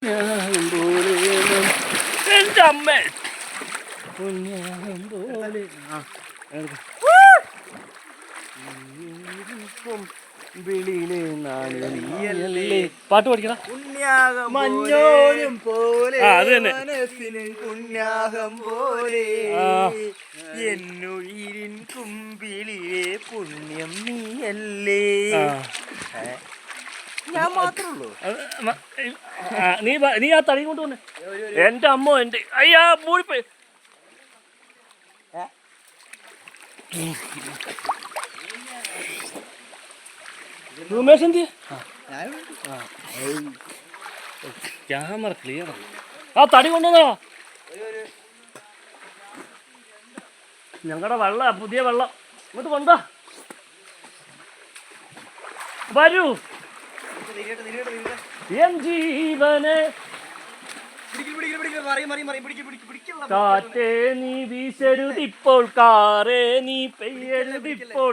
എന്റെ അമ്മ പാട്ട് പഠിക്കണം. മഞ്ഞോലും പോലെ പുണ്യാഹം പോലെ എന്നുയിരിൻ കുമ്പിളിലെ പുണ്യം നീയല്ലേ. ഞാൻ മാത്രമേ നീ ആ തടി കൊണ്ട് വന്നേ. എന്റെ അമ്മ എന്റെ അയ്യാ മൂടിപ്പോയി. ഉമേഷ് എന്ത് ക്യാമറ ക്ലിയർ ആ തടി കൊണ്ടുവന്നോ. ഞങ്ങളുടെ വെള്ളം പുതിയ വെള്ളം ഇങ്ങോട്ട് കൊണ്ടാ വരൂ. എൻ ജീവനെ കാറ്റേ നീ വീശരുതിപ്പോൾ, കാറേ നീ പെയ്യരുതിപ്പോൾ,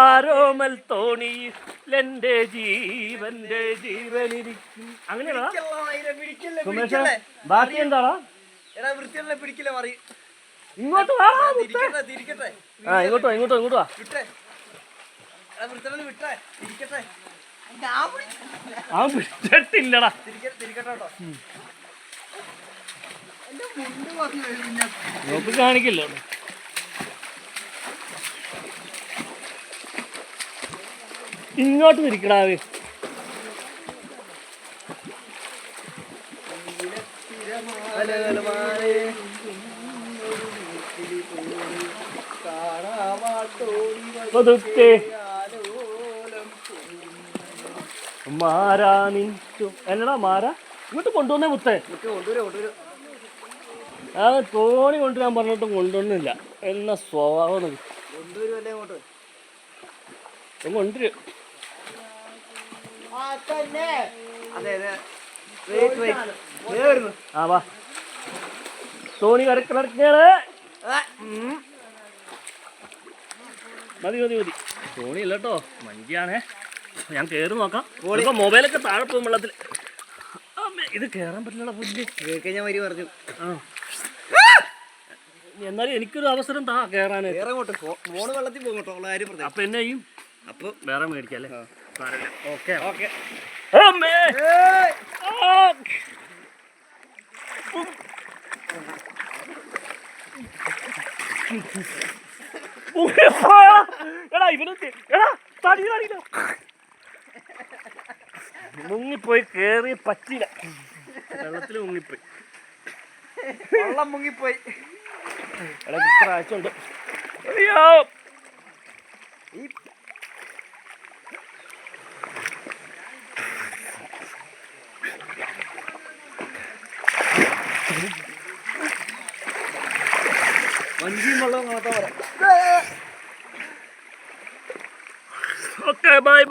ആരോമൽ തോണിയിൽ എന്റെ ജീവന്റെ ജീവനിരിക്കും. അങ്ങനെയാണോ സുമേഷ? ബാക്കി എന്താണോ? ഇങ്ങോട്ട് വാ. ഇങ്ങോട്ടോ വാ. ആ വിട്ടിട്ടില്ലടാ. നോക്ക് കാണിക്കില്ല. ഇങ്ങോട്ട് തിരിക്കടാവേ. മാരാ നിൻറ്റു എന്നടാ മാരാ ഇങ്ങോട്ട് കൊണ്ടുവന്നേ മുത്തേ. ആ തോണി കൊണ്ടുവരാൻ പറഞ്ഞിട്ടും കൊണ്ടുവന്നില്ല. എന്ന സ്വഭാവം കൊണ്ടുവരും. ആ വാ തോണി കരക്കിടക്കേ. മതി തോണി ഇല്ല കേട്ടോ, മഞ്ചിയാണേ. ഞാൻ കയറി നോക്കാം. ഇപ്പൊ മൊബൈലൊക്കെ താഴെ പോകും വെള്ളത്തിൽ. ഇത് കേറാൻ പറ്റില്ല പുല്ല്. ഞാൻ വരി പറഞ്ഞു. എന്നാലും എനിക്കൊരു അവസരം താ കേറാന്. ഫോണ് വെള്ളത്തിൽ പോകും. അപ്പൊ എന്നെ ചെയ്യും? അപ്പൊ വേറെ മേടിക്കല്ലേ? ഓക്കെ എടാ ഇവന് എടാ തടിയിലോ മുങ്ങിപ്പോയി. കേറി പറ്റില്ല, വെള്ളത്തിൽ മുങ്ങിപ്പോയി. വെള്ളം മുങ്ങിപ്പോയി. എടാ ഇത്ര ആഴ്ചയുണ്ട്. അയ്യോ വഞ്ചിയും വെള്ളം നോക്കാൻ പറയാം. Okay bye.